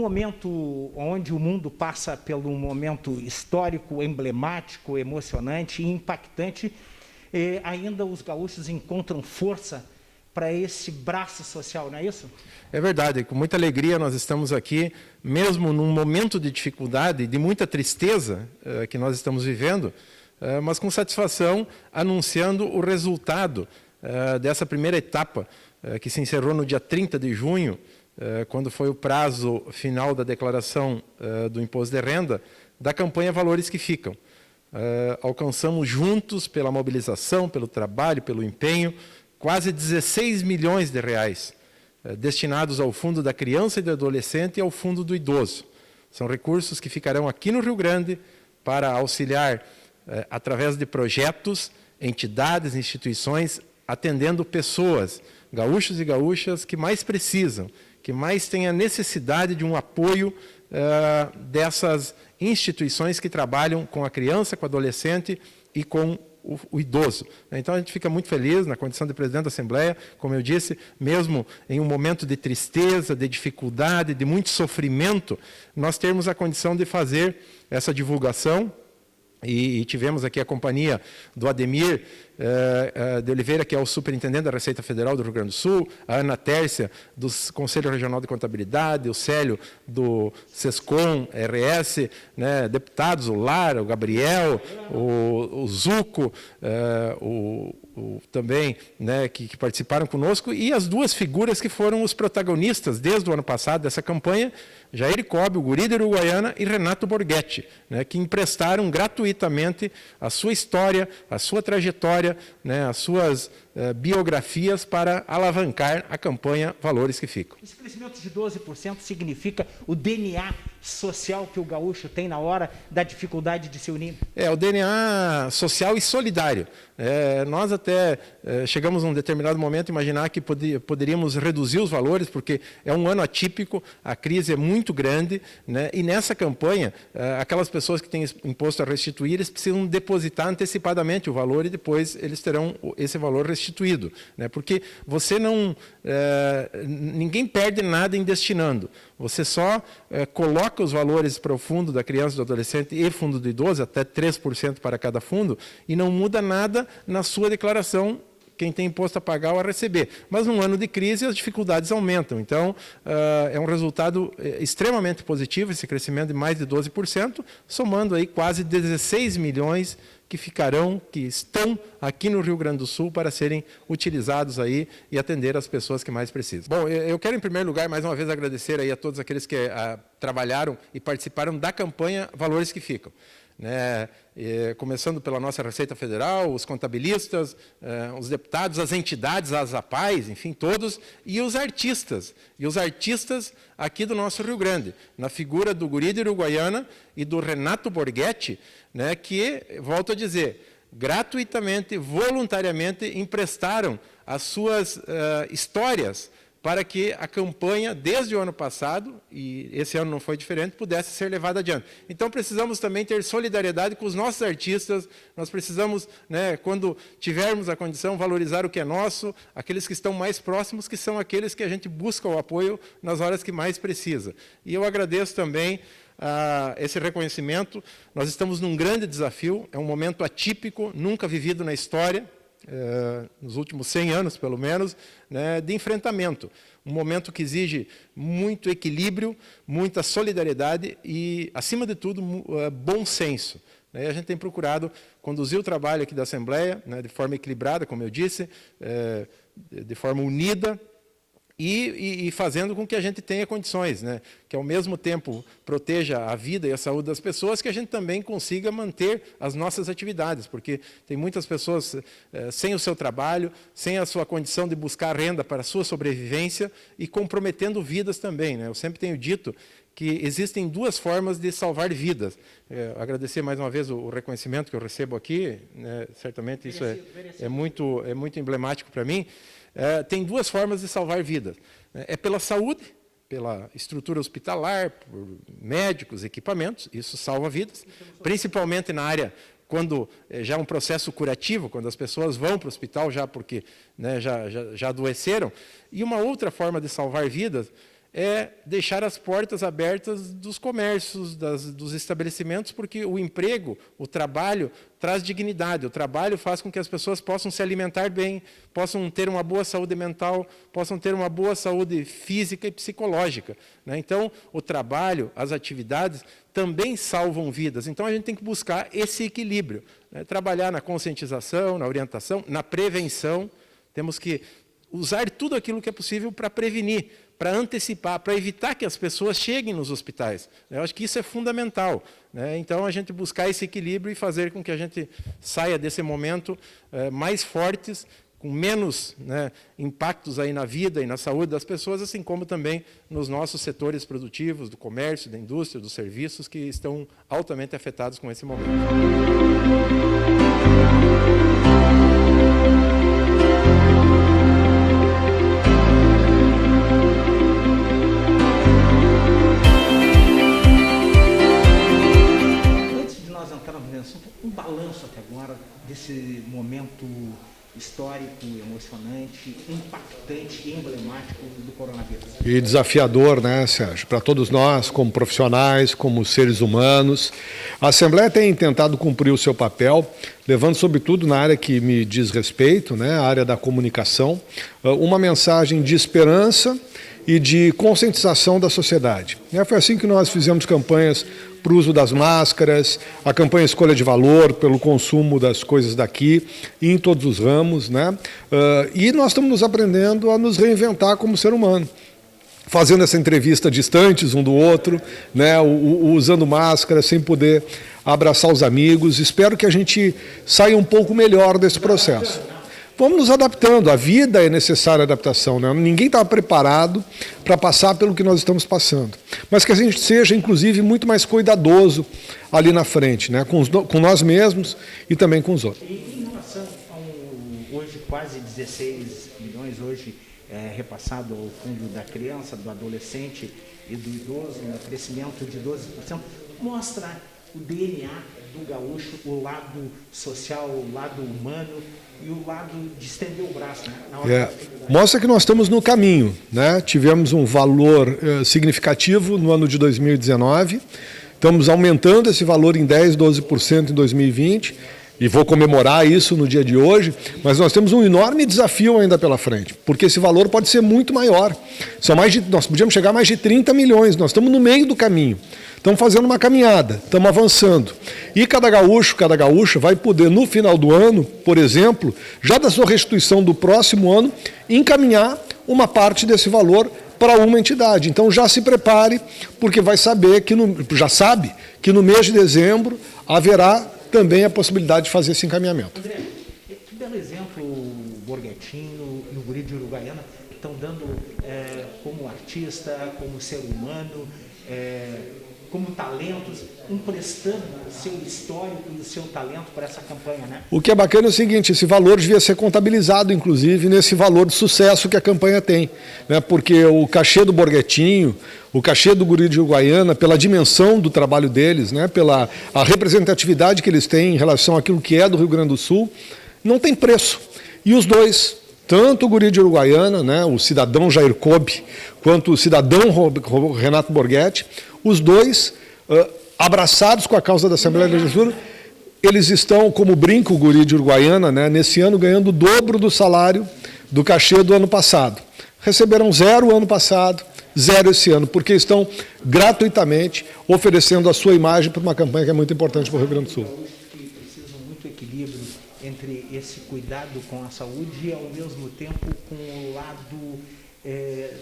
momento onde o mundo passa pelo momento histórico, emblemático, emocionante e impactante, ainda os gaúchos encontram força para esse braço social, não é isso? É verdade, com muita alegria nós estamos aqui, mesmo num momento de dificuldade, de muita tristeza que nós estamos vivendo, mas com satisfação anunciando o resultado dessa primeira etapa, que se encerrou no dia 30 de junho, quando foi o prazo final da declaração do imposto de renda, da campanha Valores que Ficam. Alcançamos juntos, pela mobilização, pelo trabalho, pelo empenho, quase 16 milhões de reais destinados ao Fundo da Criança e do Adolescente e ao Fundo do Idoso. São recursos que ficarão aqui no Rio Grande para auxiliar, através de projetos, entidades, instituições, atendendo pessoas, gaúchos e gaúchas, que mais precisam, que mais têm a necessidade de um apoio dessas instituições que trabalham com a criança, com o adolescente e com o idoso. Então, a gente fica muito feliz na condição de presidente da Assembleia, como eu disse, mesmo em um momento de tristeza, de dificuldade, de muito sofrimento, nós termos a condição de fazer essa divulgação. E tivemos aqui a companhia do Ademir de Oliveira, que é o superintendente da Receita Federal do Rio Grande do Sul, a Ana Tércia, do Conselho Regional de Contabilidade, o Célio, do SESCOM, RS, né, deputados, o Lara, o Gabriel, o Zuco, também, né, que participaram conosco, e as duas figuras que foram os protagonistas desde o ano passado dessa campanha, Jair Cobb, o guri de Uruguaiana, e Renato Borghetti, né, que emprestaram gratuitamente a sua história, a sua trajetória, né, as suas biografias para alavancar a campanha Valores que Ficam. Esse crescimento de 12% significa o DNA social que o gaúcho tem na hora da dificuldade de se unir? O DNA social e solidário. Nós até chegamos a um determinado momento a imaginar que poderíamos reduzir os valores, porque é um ano atípico, a crise é muito grande, né? E nessa campanha, aquelas pessoas que têm imposto a restituir, eles precisam depositar antecipadamente o valor e depois eles terão esse valor restituído, né? Porque você não... ninguém perde nada em destinando. Você só coloca os valores para o fundo da criança e do adolescente e fundo do idoso, até 3% para cada fundo, e não muda nada na sua declaração, quem tem imposto a pagar ou a receber. Mas num ano de crise as dificuldades aumentam. Então, é um resultado extremamente positivo, esse crescimento de mais de 12%, somando aí quase 16 milhões que estão aqui no Rio Grande do Sul para serem utilizados aí e atender as pessoas que mais precisam. Bom, eu quero em primeiro lugar, mais uma vez, agradecer aí a todos aqueles que trabalharam e participaram da campanha Valores que Ficam. Né, começando pela nossa Receita Federal, os contabilistas, os deputados, as entidades, as APAES, enfim, todos, e os artistas aqui do nosso Rio Grande, na figura do guri de Uruguaiana e do Renato Borghetti, né, que, volto a dizer, gratuitamente, voluntariamente, emprestaram as suas histórias para que a campanha, desde o ano passado, e esse ano não foi diferente, pudesse ser levada adiante. Então, precisamos também ter solidariedade com os nossos artistas, nós precisamos, né, quando tivermos a condição, valorizar o que é nosso, aqueles que estão mais próximos, que são aqueles que a gente busca o apoio nas horas que mais precisa. E eu agradeço também esse reconhecimento. Nós estamos num grande desafio, é um momento atípico, nunca vivido na história, nos últimos 100 anos, pelo menos, né, de enfrentamento. Um momento que exige muito equilíbrio, muita solidariedade e, acima de tudo, bom senso. E a gente tem procurado conduzir o trabalho aqui da Assembleia, né, de forma equilibrada, como eu disse, de forma unida, e fazendo com que a gente tenha condições, né, que ao mesmo tempo proteja a vida e a saúde das pessoas, que a gente também consiga manter as nossas atividades, porque tem muitas pessoas sem o seu trabalho, sem a sua condição de buscar renda para a sua sobrevivência e comprometendo vidas também, né. Eu sempre tenho dito que existem duas formas de salvar vidas. Agradecer mais uma vez o reconhecimento que eu recebo aqui, né, certamente isso é muito emblemático para mim. Tem duas formas de salvar vidas. É pela saúde, pela estrutura hospitalar, por médicos, equipamentos, isso salva vidas, principalmente na área quando já é um processo curativo, quando as pessoas vão para o hospital já porque, né, já adoeceram. E uma outra forma de salvar vidas é deixar as portas abertas dos comércios, dos estabelecimentos, porque o emprego, o trabalho, traz dignidade. O trabalho faz com que as pessoas possam se alimentar bem, possam ter uma boa saúde mental, possam ter uma boa saúde física e psicológica, né? Então, o trabalho, as atividades, também salvam vidas. Então, a gente tem que buscar esse equilíbrio, né? Trabalhar na conscientização, na orientação, na prevenção. Temos que usar tudo aquilo que é possível para prevenir, para antecipar, para evitar que as pessoas cheguem nos hospitais. Eu acho que isso é fundamental, né? Então, a gente buscar esse equilíbrio e fazer com que a gente saia desse momento mais fortes, com menos, né, impactos aí na vida e na saúde das pessoas, assim como também nos nossos setores produtivos, do comércio, da indústria, dos serviços, que estão altamente afetados com esse momento. Um balanço até agora desse momento histórico, emocionante, impactante e emblemático do coronavírus. E desafiador, né, Sérgio? Para todos nós, como profissionais, como seres humanos. A Assembleia tem tentado cumprir o seu papel, levando, sobretudo, na área que me diz respeito, né, a área da comunicação, uma mensagem de esperança e de conscientização da sociedade. Foi assim que nós fizemos campanhas para o uso das máscaras, a campanha Escolha de Valor, pelo consumo das coisas daqui, em todos os ramos, né? E nós estamos nos aprendendo a nos reinventar como ser humano, fazendo essa entrevista distantes um do outro, né? Usando máscara, sem poder abraçar os amigos. Espero que a gente saia um pouco melhor desse processo. Vamos nos adaptando, a vida é necessária adaptação, né? Ninguém está preparado para passar pelo que nós estamos passando. Mas que a gente seja, inclusive, muito mais cuidadoso ali na frente, né? Com nós mesmos e também com os outros. E em relação a hoje quase 16 milhões hoje repassado ao fundo da criança, do adolescente e do idoso, um crescimento de 12%, mostra o DNA do gaúcho, o lado social, o lado humano e o lado de estender o braço, né? Mostra que nós estamos no caminho, né? Tivemos um valor significativo no ano de 2019, estamos aumentando esse valor em 10%, 12% em 2020, e vou comemorar isso no dia de hoje, mas nós temos um enorme desafio ainda pela frente, porque esse valor pode ser muito maior. Nós podíamos chegar a mais de 30 milhões, nós estamos no meio do caminho. Estamos fazendo uma caminhada, estamos avançando. E cada gaúcho, cada gaúcha vai poder, no final do ano, por exemplo, já da sua restituição do próximo ano, encaminhar uma parte desse valor para uma entidade. Então já se prepare, porque vai saber que já sabe que no mês de dezembro haverá também a possibilidade de fazer esse encaminhamento. André, que belo exemplo o Borghettino e o Guri de Uruguaiana estão dando como artista, como ser humano, como talentos, emprestando o seu histórico e o seu talento para essa campanha, né? O que é bacana é o seguinte, esse valor devia ser contabilizado, inclusive, nesse valor de sucesso que a campanha tem, né? Porque o cachê do Borghettino, o cachê do Guri de Uruguaiana, pela dimensão do trabalho deles, né? Pela a representatividade que eles têm em relação àquilo que é do Rio Grande do Sul, não tem preço. E os dois, tanto o Guri de Uruguaiana, né, o cidadão Jair Kobe, quanto o cidadão Renato Borghetti, os dois, abraçados com a causa da Assembleia Legislativa, eles estão, como brinca o Guri de Uruguaiana, né, nesse ano ganhando o dobro do salário do cachê do ano passado. Receberam 0 ano passado, 0 esse ano, porque estão gratuitamente oferecendo a sua imagem para uma campanha que é muito importante para o Rio Grande do Sul. Que precisam muito equilíbrio entre esse cuidado com a saúde e, ao mesmo tempo, com o lado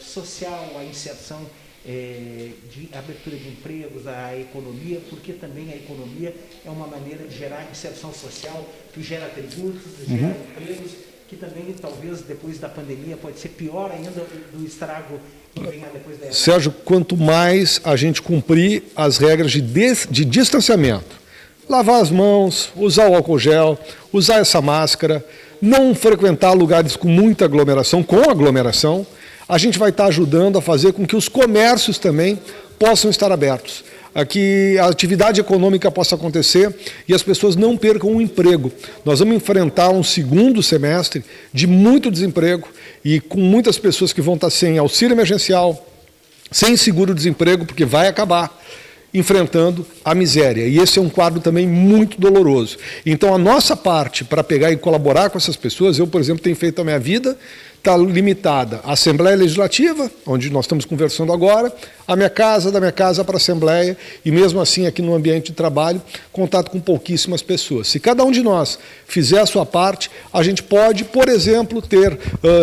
social, a inserção de abertura de empregos, a economia, porque também a economia é uma maneira de gerar inserção social, que gera tributos, gera empregos, que também, talvez, depois da pandemia, pode ser pior ainda do estrago que venha depois da... Sérgio, quanto mais a gente cumprir as regras de distanciamento, lavar as mãos, usar o álcool gel, usar essa máscara, não frequentar lugares com muita aglomeração, a gente vai estar ajudando a fazer com que os comércios também possam estar abertos, que a atividade econômica possa acontecer e as pessoas não percam o emprego. Nós vamos enfrentar um segundo semestre de muito desemprego e com muitas pessoas que vão estar sem auxílio emergencial, sem seguro-desemprego, porque vai acabar enfrentando a miséria. E esse é um quadro também muito doloroso. Então, a nossa parte para pegar e colaborar com essas pessoas, eu, por exemplo, tenho feito a minha vida, está limitada à Assembleia Legislativa, onde nós estamos conversando agora, a minha casa, da minha casa para a Assembleia, e mesmo assim aqui no ambiente de trabalho, contato com pouquíssimas pessoas. Se cada um de nós fizer a sua parte, a gente pode, por exemplo, ter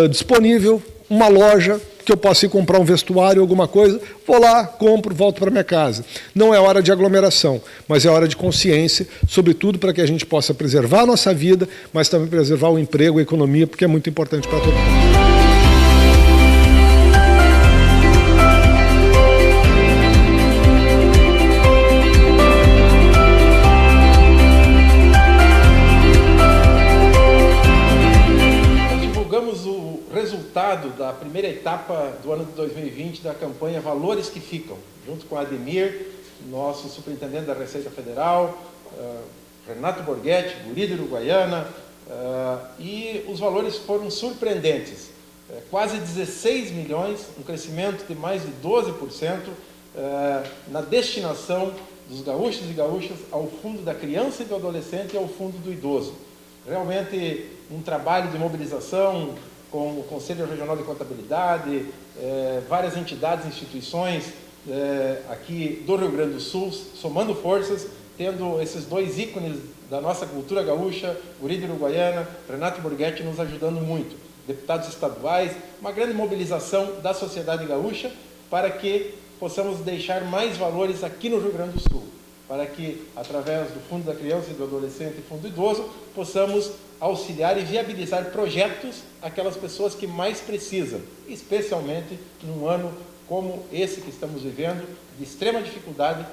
disponível uma loja que eu possa ir comprar um vestuário, alguma coisa, vou lá, compro, volto para minha casa. Não é hora de aglomeração, mas é hora de consciência, sobretudo para que a gente possa preservar a nossa vida, mas também preservar o emprego, a economia, porque é muito importante para todo mundo. Da primeira etapa do ano de 2020 da campanha Valores que Ficam, junto com Ademir, nosso superintendente da Receita Federal, Renato Borghetti, Guri de Uruguaiana, e os valores foram surpreendentes, quase 16 milhões, um crescimento de mais de 12% na destinação dos gaúchos e gaúchas ao Fundo da Criança e do Adolescente e ao Fundo do Idoso. Realmente um trabalho de mobilização com o Conselho Regional de Contabilidade, várias entidades e instituições aqui do Rio Grande do Sul, somando forças, tendo esses dois ícones da nossa cultura gaúcha, Guri de Uruguaiana, Renato Borghetti, nos ajudando muito. Deputados estaduais, uma grande mobilização da sociedade gaúcha para que possamos deixar mais valores aqui no Rio Grande do Sul, para que, através do Fundo da Criança e do Adolescente e Fundo do Idoso, possamos auxiliar e viabilizar projetos àquelas pessoas que mais precisam, especialmente num ano como esse que estamos vivendo, de extrema dificuldade,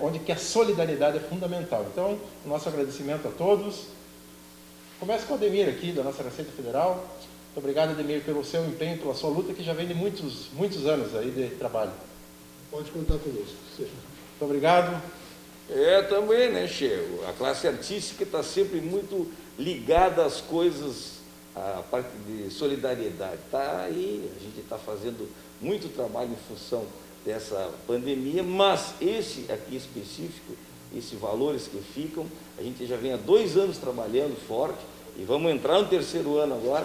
onde que a solidariedade é fundamental. Então, o nosso agradecimento a todos. Começo com o Ademir aqui, da nossa Receita Federal. Muito obrigado, Ademir, pelo seu empenho, pela sua luta, que já vem de muitos anos aí de trabalho. Pode contar conosco. Muito obrigado. Também, né, Che? A classe artística está sempre muito ligada às coisas, à parte de solidariedade. Está aí, a gente está fazendo muito trabalho em função dessa pandemia, mas esse aqui específico, esses valores que ficam, a gente já vem há 2 anos trabalhando forte e vamos entrar no 3º ano agora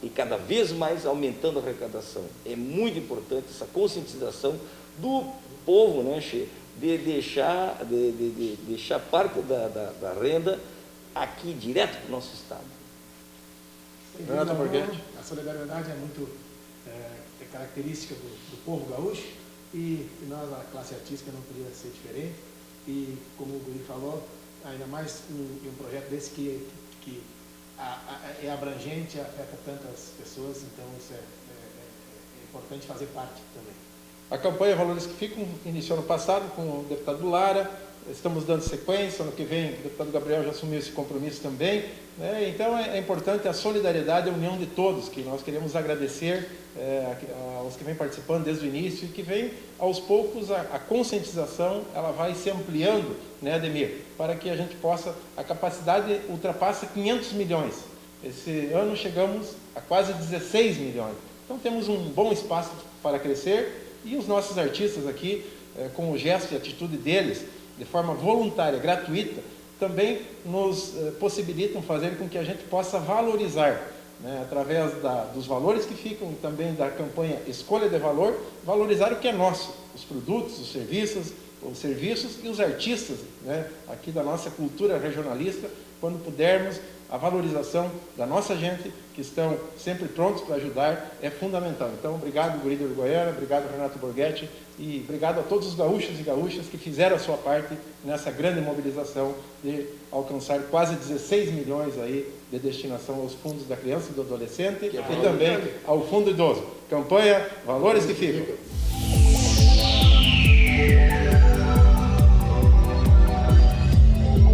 e cada vez mais aumentando a arrecadação. É muito importante essa conscientização do povo, né, Che? De deixar parte da renda aqui, direto para o nosso Estado. A solidariedade é muito característica do povo gaúcho e nós, a classe artística, não podia ser diferente. E, como o Guri falou, ainda mais em um projeto desse que é abrangente, afeta tantas pessoas, então isso é importante fazer parte também. A campanha Valores que Ficam iniciou no passado com o deputado Lara, estamos dando sequência, ano que vem o deputado Gabriel já assumiu esse compromisso também, né? Então é importante a solidariedade, a união de todos, que nós queremos agradecer aos que vêm participando desde o início e que vem aos poucos a conscientização, ela vai se ampliando, né, Ademir, para que a gente possa, a capacidade ultrapassa 500 milhões, esse ano chegamos a quase 16 milhões, então temos um bom espaço para crescer. E os nossos artistas aqui, com o gesto e atitude deles, de forma voluntária, gratuita, também nos possibilitam fazer com que a gente possa valorizar, né, através dos valores que ficam, também da campanha Escolha de Valor, valorizar o que é nosso, os produtos, os serviços e os artistas, né, aqui da nossa cultura regionalista, quando pudermos, a valorização da nossa gente, que estão sempre prontos para ajudar, é fundamental. Então, obrigado, Guri de Uruguaiana, obrigado, Renato Borghetti, e obrigado a todos os gaúchos e gaúchas que fizeram a sua parte nessa grande mobilização de alcançar quase 16 milhões aí de destinação aos fundos da criança e do adolescente e também ao fundo idoso. Campanha Valores que Ficam.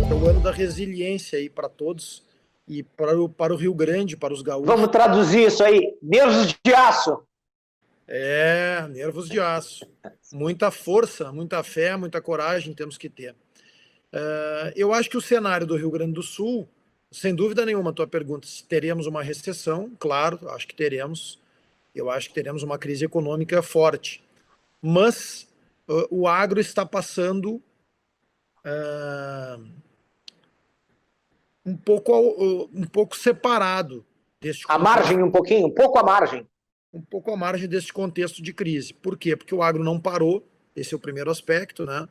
É o ano da resiliência aí para todos e para o Rio Grande, para os gaúchos. Vamos traduzir isso aí, nervos de aço. Nervos de aço. Muita força, muita fé, muita coragem temos que ter. Eu acho que o cenário do Rio Grande do Sul, sem dúvida nenhuma, a tua pergunta, se teremos uma recessão, claro, acho que teremos. Eu acho que teremos uma crise econômica forte. mas o agro está passando um pouco separado deste À contexto, margem um pouquinho, um pouco à margem. um pouco à margem deste contexto de crise. Por quê? Porque o agro não parou, esse é o primeiro aspecto, né?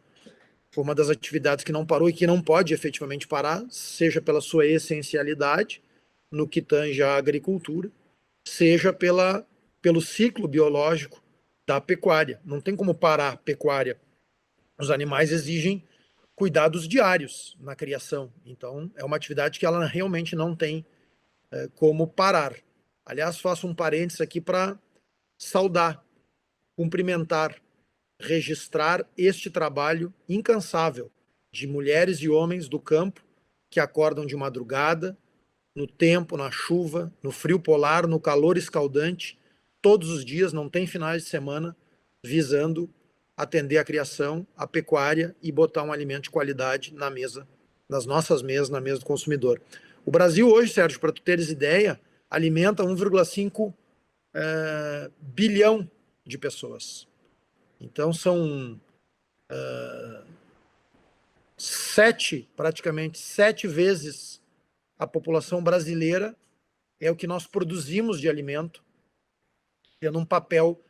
Foi uma das atividades que não parou e que não pode efetivamente parar, seja pela sua essencialidade, no que tange à agricultura, seja pelo ciclo biológico da pecuária. Não tem como parar a pecuária. Os animais exigem cuidados diários na criação. Então, é uma atividade que ela realmente não tem como parar. Aliás, faço um parênteses aqui para saudar, cumprimentar, registrar este trabalho incansável de mulheres e homens do campo que acordam de madrugada, no tempo, na chuva, no frio polar, no calor escaldante, todos os dias, não tem finais de semana, visando atender a criação, a pecuária e botar um alimento de qualidade na mesa, nas nossas mesas, na mesa do consumidor. O Brasil hoje, Sérgio, para tu teres ideia, alimenta 1,5 bilhão de pessoas. Então são praticamente sete vezes a população brasileira é o que nós produzimos de alimento, tendo um papel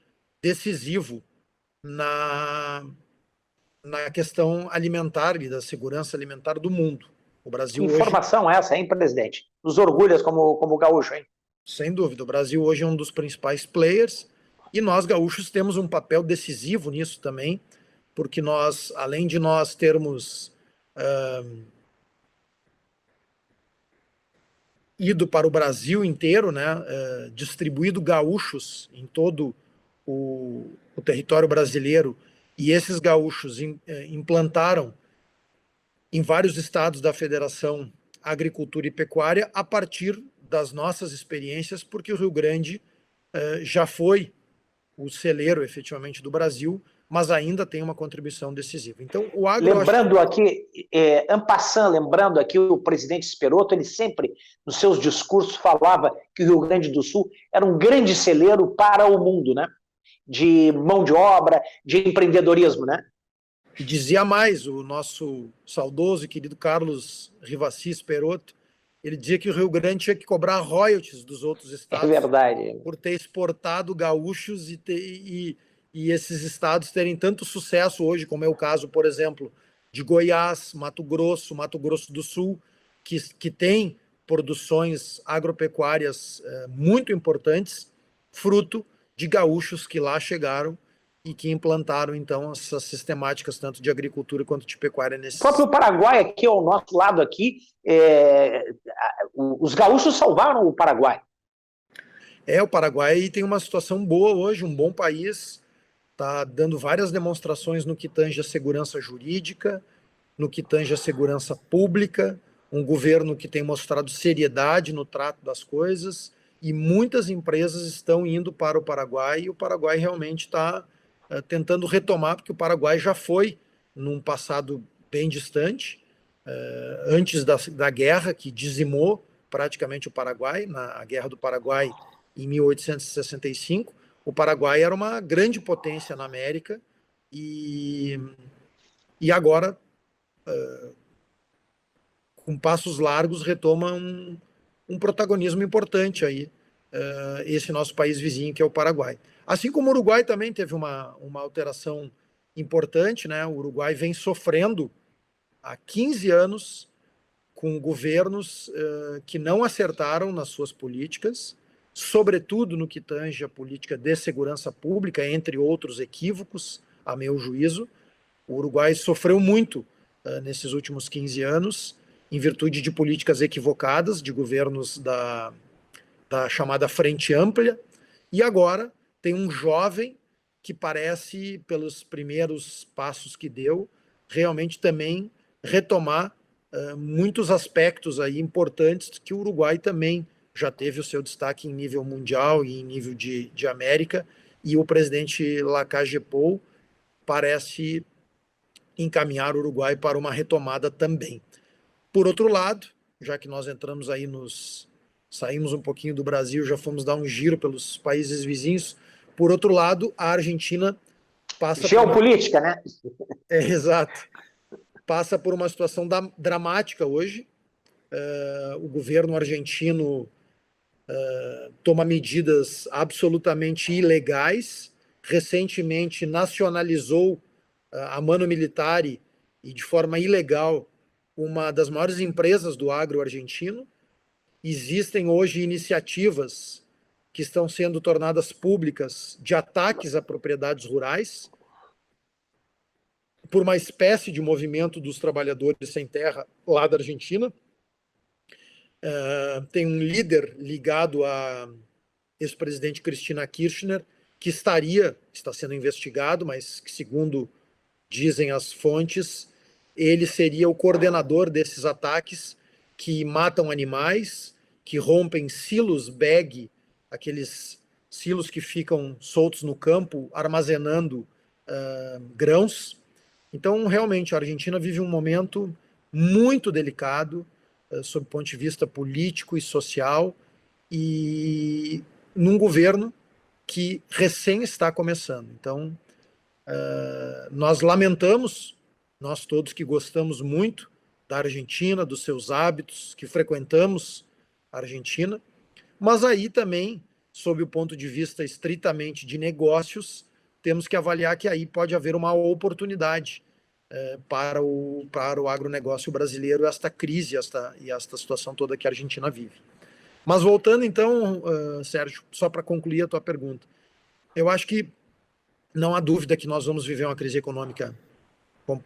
decisivo na questão alimentar e da segurança alimentar do mundo. O Brasil Informação hoje, essa, hein, presidente? Nos orgulhas como gaúcho, hein? sem dúvida, o Brasil hoje é um dos principais players e nós, gaúchos, temos um papel decisivo nisso também, porque nós, além de nós termos ido para o Brasil inteiro, né, distribuído gaúchos em todo o território brasileiro, e esses gaúchos implantaram em vários estados da Federação Agricultura e Pecuária a partir das nossas experiências, porque o Rio Grande já foi o celeiro, efetivamente, do Brasil, mas ainda tem uma contribuição decisiva. Então, o agro... Lembrando aqui, lembrando aqui, o presidente Esperoto, ele sempre, nos seus discursos, falava que o Rio Grande do Sul era um grande celeiro para o mundo, né? De mão de obra, de empreendedorismo, né? E dizia mais, o nosso saudoso e querido Carlos Rivassi Esperoto, ele dizia que o Rio Grande tinha que cobrar royalties dos outros estados. É verdade. Por ter exportado gaúchos e esses estados terem tanto sucesso hoje, como é o caso, por exemplo, de Goiás, Mato Grosso do Sul, que tem produções agropecuárias muito importantes, fruto de gaúchos que lá chegaram e que implantaram, então, essas sistemáticas tanto de agricultura quanto de pecuária nesse... O próprio Paraguai, aqui ao nosso lado aqui, os gaúchos salvaram o Paraguai. O Paraguai tem uma situação boa hoje, um bom país, está dando várias demonstrações no que tange a segurança jurídica, no que tange a segurança pública, um governo que tem mostrado seriedade no trato das coisas, e muitas empresas estão indo para o Paraguai, e o Paraguai realmente está tentando retomar, porque o Paraguai já foi, num passado bem distante, antes da guerra, que dizimou praticamente o Paraguai, na Guerra do Paraguai, em 1865, o Paraguai era uma grande potência na América e agora, com passos largos, retoma um protagonismo importante aí, esse nosso país vizinho, que é o Paraguai. Assim como o Uruguai também teve uma alteração importante, né? O Uruguai vem sofrendo há 15 anos com governos que não acertaram nas suas políticas, sobretudo no que tange a política de segurança pública, entre outros equívocos, a meu juízo. O Uruguai sofreu muito nesses últimos 15 anos, em virtude de políticas equivocadas de governos da chamada Frente Ampla, e agora tem um jovem que parece, pelos primeiros passos que deu, realmente também retomar muitos aspectos aí importantes que o Uruguai também já teve o seu destaque em nível mundial e em nível de América, e o presidente Lacalle Pou parece encaminhar o Uruguai para uma retomada também. Por outro lado, já que nós entramos aí saímos um pouquinho do Brasil, já fomos dar um giro pelos países vizinhos, por outro lado, a Argentina passa geopolítica, né? Exato. Passa por uma situação dramática hoje. O governo argentino toma medidas absolutamente ilegais. Recentemente nacionalizou a Mano Militari e de forma ilegal uma das maiores empresas do agro argentino. Existem hoje iniciativas que estão sendo tornadas públicas de ataques a propriedades rurais por uma espécie de movimento dos trabalhadores sem terra lá da Argentina. Tem um líder ligado à ex-presidente Cristina Kirchner, que está sendo investigado, mas que, segundo dizem as fontes, ele seria o coordenador desses ataques que matam animais, que rompem silos bag, aqueles silos que ficam soltos no campo, armazenando grãos. Então, realmente, a Argentina vive um momento muito delicado, sob o ponto de vista político e social, e num governo que recém está começando. Então, nós lamentamos, nós todos que gostamos muito da Argentina, dos seus hábitos, que frequentamos a Argentina, mas aí também, sob o ponto de vista estritamente de negócios, temos que avaliar que aí pode haver uma oportunidade para o agronegócio brasileiro, esta crise e esta situação toda que a Argentina vive. Mas voltando então, Sérgio, só para concluir a tua pergunta, eu acho que não há dúvida que nós vamos viver uma crise econômica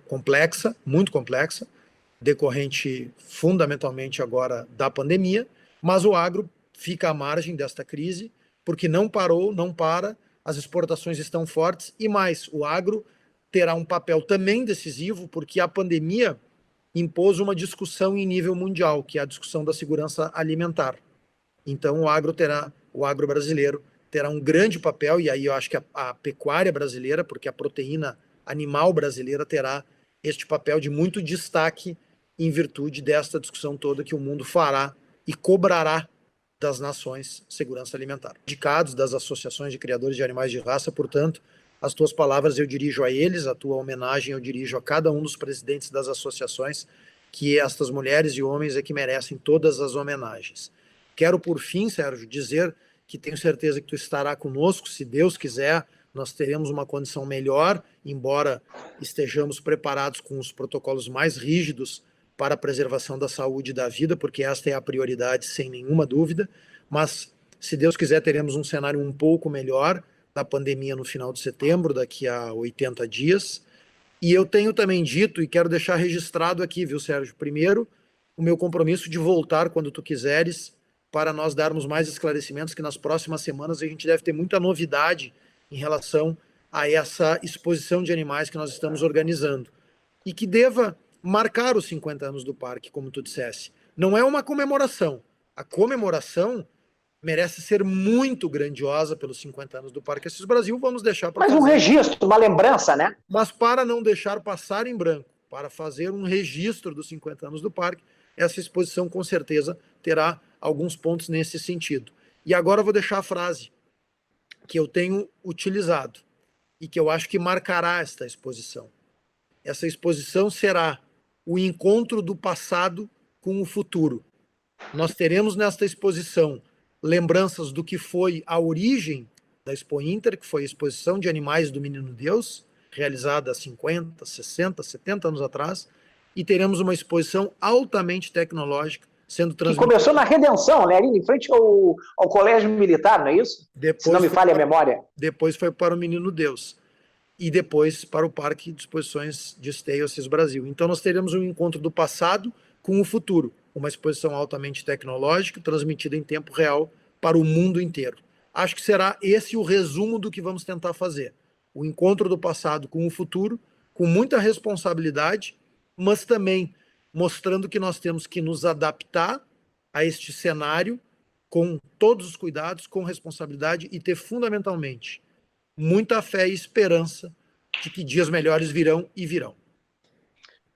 complexa, muito complexa, decorrente fundamentalmente agora da pandemia, mas o agro fica à margem desta crise, porque não para, as exportações estão fortes e mais, o agro terá um papel também decisivo, porque a pandemia impôs uma discussão em nível mundial, que é a discussão da segurança alimentar. Então, o agro brasileiro terá um grande papel, e aí eu acho que a pecuária brasileira, porque a proteína animal brasileira terá este papel de muito destaque em virtude desta discussão toda que o mundo fará e cobrará das nações segurança alimentar. Indicados das associações de criadores de animais de raça, portanto, as tuas palavras eu dirijo a eles, a tua homenagem eu dirijo a cada um dos presidentes das associações, que estas mulheres e homens é que merecem todas as homenagens. Quero, por fim, Sérgio, dizer que tenho certeza que tu estará conosco, se Deus quiser, nós teremos uma condição melhor, embora estejamos preparados com os protocolos mais rígidos para a preservação da saúde e da vida, porque esta é a prioridade, sem nenhuma dúvida, mas, se Deus quiser, teremos um cenário um pouco melhor da pandemia no final de setembro, daqui a 80 dias, e eu tenho também dito, e quero deixar registrado aqui, viu, Sérgio, primeiro, o meu compromisso de voltar quando tu quiseres, para nós darmos mais esclarecimentos, que nas próximas semanas a gente deve ter muita novidade em relação a essa exposição de animais que nós estamos organizando, e que deva marcar os 50 anos do parque, como tu dissesse. Não é uma comemoração. A comemoração merece ser muito grandiosa pelos 50 anos do Parque Assis Brasil, vamos deixar para fazer. Mas um registro, uma lembrança, né? Mas para não deixar passar em branco, para fazer um registro dos 50 anos do parque, essa exposição com certeza terá alguns pontos nesse sentido. E agora eu vou deixar a frase que eu tenho utilizado e que eu acho que marcará esta exposição. Essa exposição será o encontro do passado com o futuro. Nós teremos nesta exposição lembranças do que foi a origem da Expo Inter, que foi a exposição de animais do Menino Deus, realizada há 50, 60, 70 anos atrás, e teremos uma exposição altamente tecnológica sendo transmitida. Que começou na Redenção, né? Ali em frente ao Colégio Militar, não é isso? Depois se não me falha a memória. Depois foi para o Menino Deus. E depois para o Parque de Exposições de Esteio Assis Brasil. Então nós teremos um encontro do passado com o futuro. Uma exposição altamente tecnológica, transmitida em tempo real para o mundo inteiro. Acho que será esse o resumo do que vamos tentar fazer. O encontro do passado com o futuro, com muita responsabilidade, mas também mostrando que nós temos que nos adaptar a este cenário com todos os cuidados, com responsabilidade e ter, fundamentalmente, muita fé e esperança de que dias melhores virão e virão.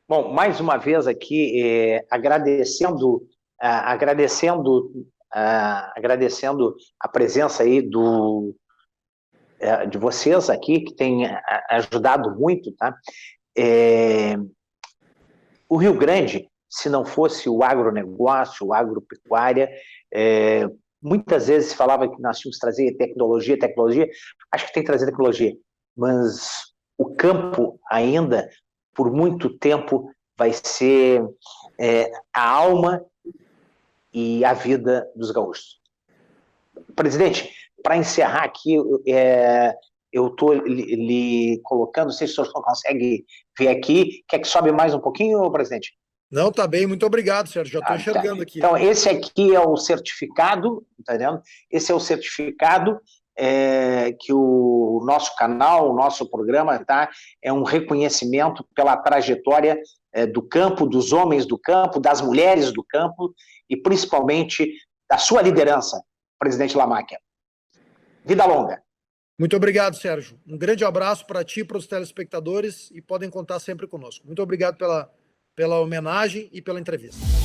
Bom, mais uma vez aqui, agradecendo a presença aí do de vocês aqui, que tem ajudado muito, tá? O Rio Grande, se não fosse o agronegócio, a agropecuária, muitas vezes se falava que nós tínhamos que trazer tecnologia, acho que tem que trazer tecnologia, mas o campo ainda, por muito tempo, vai ser a alma e a vida dos gaúchos. Presidente, para encerrar aqui, eu estou lhe colocando, não sei se o senhor consegue ver aqui, quer que sobe mais um pouquinho, presidente? Não, tá bem, muito obrigado, Sérgio, já estou enxergando aqui. Então, esse aqui é o certificado, tá vendo? Esse é o certificado que o nosso canal, o nosso programa, tá? É um reconhecimento pela trajetória do campo, dos homens do campo, das mulheres do campo e principalmente da sua liderança, presidente Lamáquia. Vida longa. Muito obrigado, Sérgio. Um grande abraço para ti e para os telespectadores e podem contar sempre conosco. Muito obrigado pela homenagem e pela entrevista.